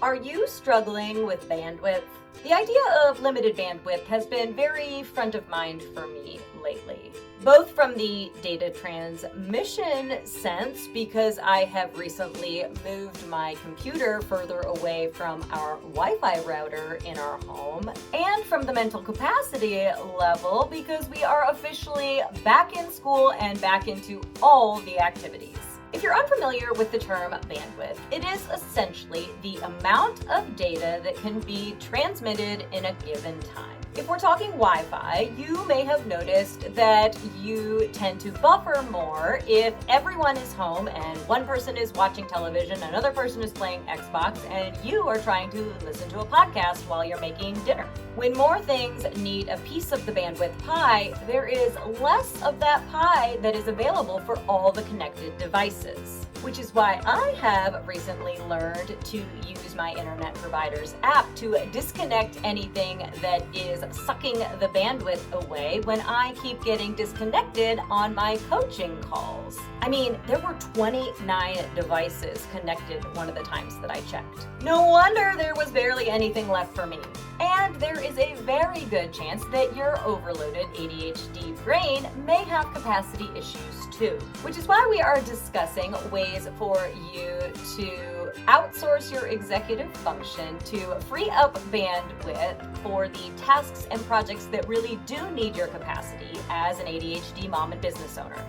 Are you struggling with bandwidth? The idea of limited bandwidth has been very front of mind for me lately, both from the data transmission sense, because I have recently moved my computer further away from our Wi-Fi router in our home, and from the mental capacity level, because we are officially back in school and back into all the activities. If you're unfamiliar with the term bandwidth, it is essentially the amount of data that can be transmitted in a given time. If we're talking Wi-Fi, you may have noticed that you tend to buffer more if everyone is home and one person is watching television, another person is playing Xbox, and you are trying to listen to a podcast while you're making dinner. When more things need a piece of the bandwidth pie, there is less of that pie that is available for all the connected devices. Which is why I have recently learned to use my internet provider's app to disconnect anything that is sucking the bandwidth away when I keep getting disconnected on my coaching calls. I mean, there were 29 devices connected one of the times that I checked. No wonder there was barely anything left for me. And there is a very good chance that your overloaded ADHD brain may have capacity issues too, which is why we are discussing ways for you to outsource your executive function to free up bandwidth for the tasks and projects that really do need your capacity as an ADHD mom and business owner.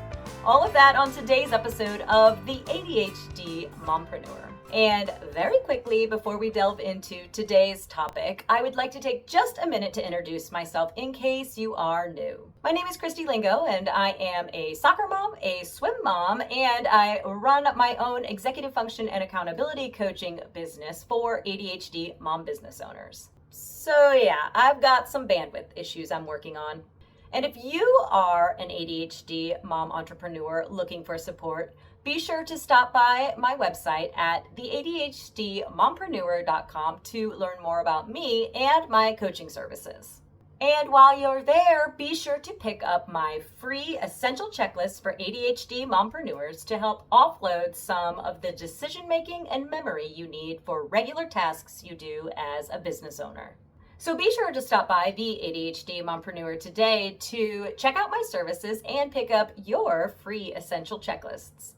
All of that on today's episode of the ADHD Mompreneur. And very quickly, before we delve into today's topic, I would like to take just a minute to introduce myself in case you are new. My name is Christy Lingo, and I am a soccer mom, a swim mom, and I run my own executive function and accountability coaching business for ADHD mom business owners. So yeah, I've got some bandwidth issues I'm working on. And if you are an ADHD mom entrepreneur looking for support, be sure to stop by my website at theadhdmompreneur.com to learn more about me and my coaching services. And while you're there, be sure to pick up my free essential checklist for ADHD mompreneurs to help offload some of the decision-making and memory you need for regular tasks you do as a business owner. So be sure to stop by the ADHD Mompreneur today to check out my services and pick up your free essential checklists.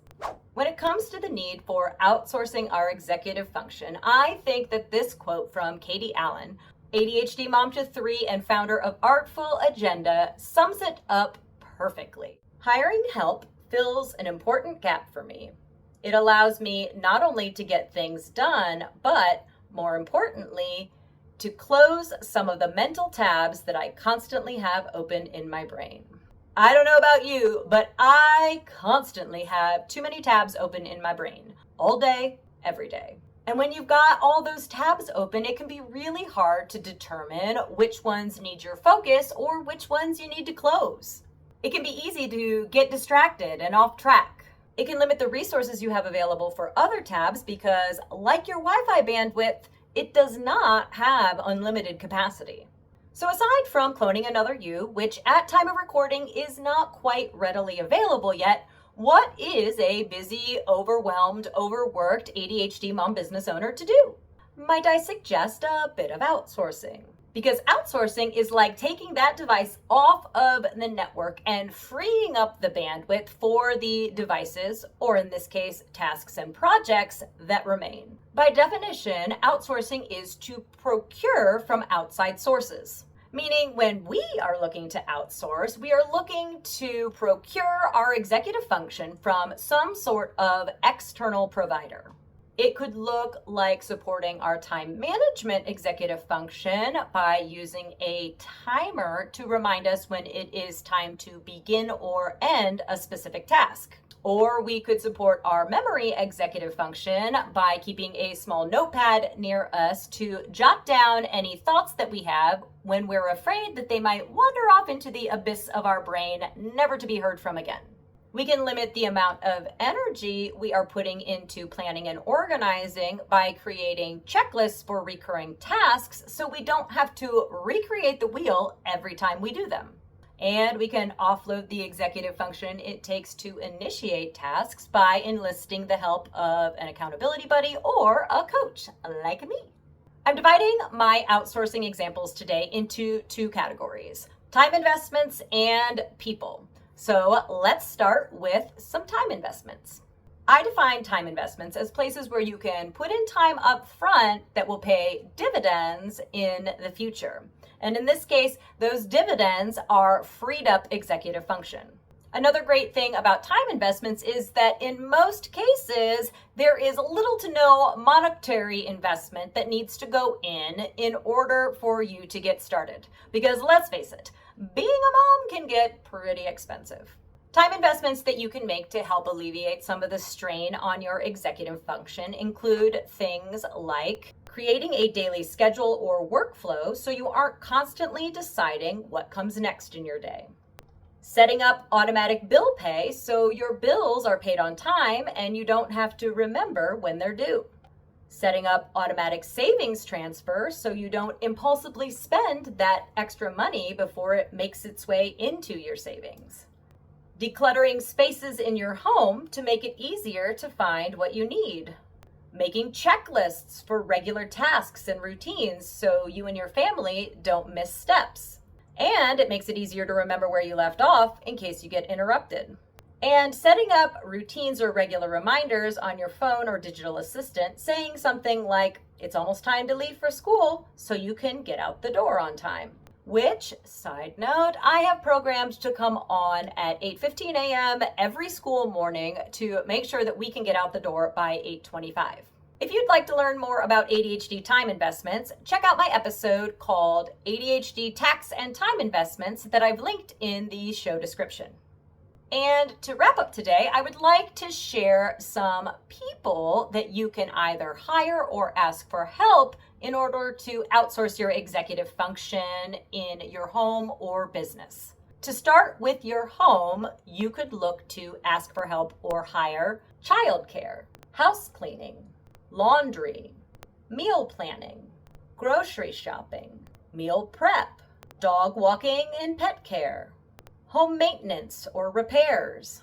When it comes to the need for outsourcing our executive function, I think that this quote from Katie Allen, ADHD mom to 3 and founder of Artful Agenda, sums it up perfectly. Hiring help fills an important gap for me. It allows me not only to get things done, but more importantly, to close some of the mental tabs that I constantly have open in my brain. I don't know about you, but I constantly have too many tabs open in my brain, all day, every day. And when you've got all those tabs open, it can be really hard to determine which ones need your focus or which ones you need to close. It can be easy to get distracted and off track. It can limit the resources you have available for other tabs because, like your Wi-Fi bandwidth, it does not have unlimited capacity. So aside from cloning another you, which at time of recording is not quite readily available yet, what is a busy, overwhelmed, overworked ADHD mom business owner to do? Might I suggest a bit of outsourcing? Because outsourcing is like taking that device off of the network and freeing up the bandwidth for the devices, or in this case, tasks and projects that remain. By definition, outsourcing is to procure from outside sources. Meaning when we are looking to outsource, we are looking to procure our executive function from some sort of external provider. It could look like supporting our time management executive function by using a timer to remind us when it is time to begin or end a specific task. Or we could support our memory executive function by keeping a small notepad near us to jot down any thoughts that we have when we're afraid that they might wander off into the abyss of our brain, never to be heard from again. We can limit the amount of energy we are putting into planning and organizing by creating checklists for recurring tasks so we don't have to recreate the wheel every time we do them. And we can offload the executive function it takes to initiate tasks by enlisting the help of an accountability buddy or a coach like me. I'm dividing my outsourcing examples today into two categories: time investments and people. So let's start with some time investments. I define time investments as places where you can put in time up front that will pay dividends in the future. And in this case, those dividends are freed up executive function. Another great thing about time investments is that in most cases, there is little to no monetary investment that needs to go in order for you to get started. Because let's face it, being a mom can get pretty expensive. Time investments that you can make to help alleviate some of the strain on your executive function include things like creating a daily schedule or workflow so you aren't constantly deciding what comes next in your day. Setting up automatic bill pay so your bills are paid on time and you don't have to remember when they're due. Setting up automatic savings transfer so you don't impulsively spend that extra money before it makes its way into your savings. Decluttering spaces in your home to make it easier to find what you need. Making checklists for regular tasks and routines so you and your family don't miss steps. And it makes it easier to remember where you left off in case you get interrupted. And setting up routines or regular reminders on your phone or digital assistant saying something like, "It's almost time to leave for school," so you can get out the door on time. Which, side note, I have programmed to come on at 8:15 a.m. every school morning to make sure that we can get out the door by 8:25. If you'd like to learn more about ADHD time investments, check out my episode called ADHD Tax and Time Investments that I've linked in the show description. And to wrap up today, I would like to share some people that you can either hire or ask for help in order to outsource your executive function in your home or business. To start with your home, you could look to ask for help or hire childcare, house cleaning, laundry, meal planning, grocery shopping, meal prep, dog walking and pet care, home maintenance or repairs,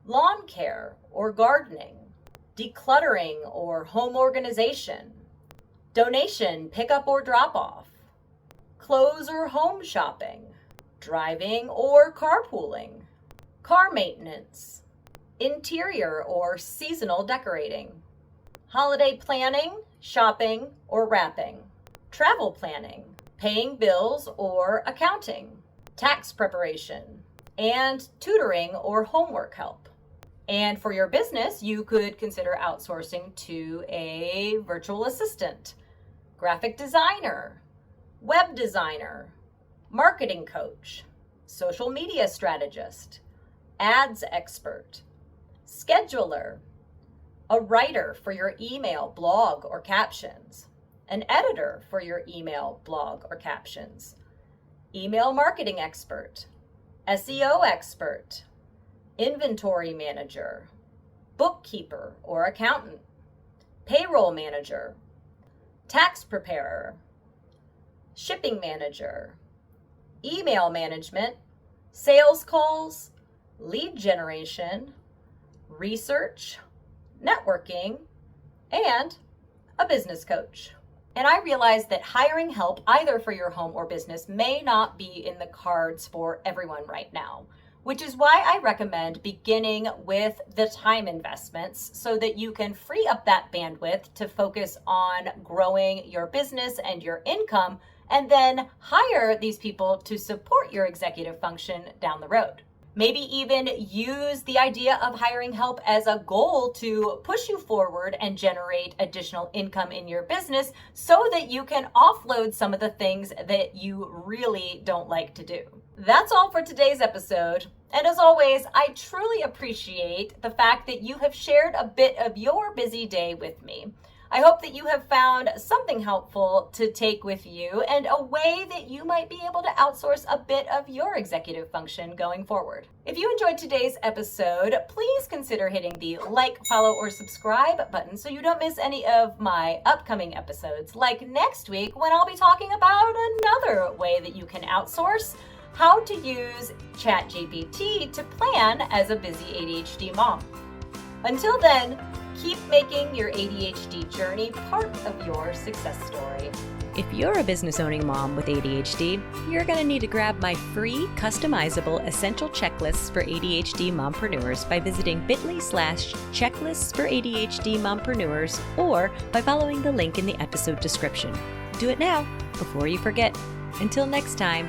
lawn care or gardening, decluttering or home organization, donation, pickup or drop off, clothes or home shopping, driving or carpooling, car maintenance, interior or seasonal decorating, holiday planning, shopping or wrapping, travel planning, paying bills or accounting, tax preparation, and tutoring or homework help. And for your business, you could consider outsourcing to a virtual assistant, graphic designer, web designer, marketing coach, social media strategist, ads expert, scheduler, a writer for your email, blog, or captions, an editor for your email, blog, or captions, email marketing expert, SEO expert, inventory manager, bookkeeper or accountant, payroll manager, tax preparer, shipping manager, email management, sales calls, lead generation, research, networking, and a business coach. And I realize that hiring help either for your home or business may not be in the cards for everyone right now, which is why I recommend beginning with the time investments so that you can free up that bandwidth to focus on growing your business and your income, and then hire these people to support your executive function down the road. Maybe even use the idea of hiring help as a goal to push you forward and generate additional income in your business so that you can offload some of the things that you really don't like to do. That's all for today's episode. And as always, I truly appreciate the fact that you have shared a bit of your busy day with me. I hope that you have found something helpful to take with you and a way that you might be able to outsource a bit of your executive function going forward. If you enjoyed today's episode, please consider hitting the like, follow, or subscribe button so you don't miss any of my upcoming episodes, like next week when I'll be talking about another way that you can outsource, how to use ChatGPT to plan as a busy ADHD mom. Until then, keep making your ADHD journey part of your success story. If you're a business-owning mom with ADHD, you're going to need to grab my free customizable essential checklists for ADHD mompreneurs by visiting bit.ly/checklists for ADHD mompreneurs or by following the link in the episode description. Do it now before you forget. Until next time,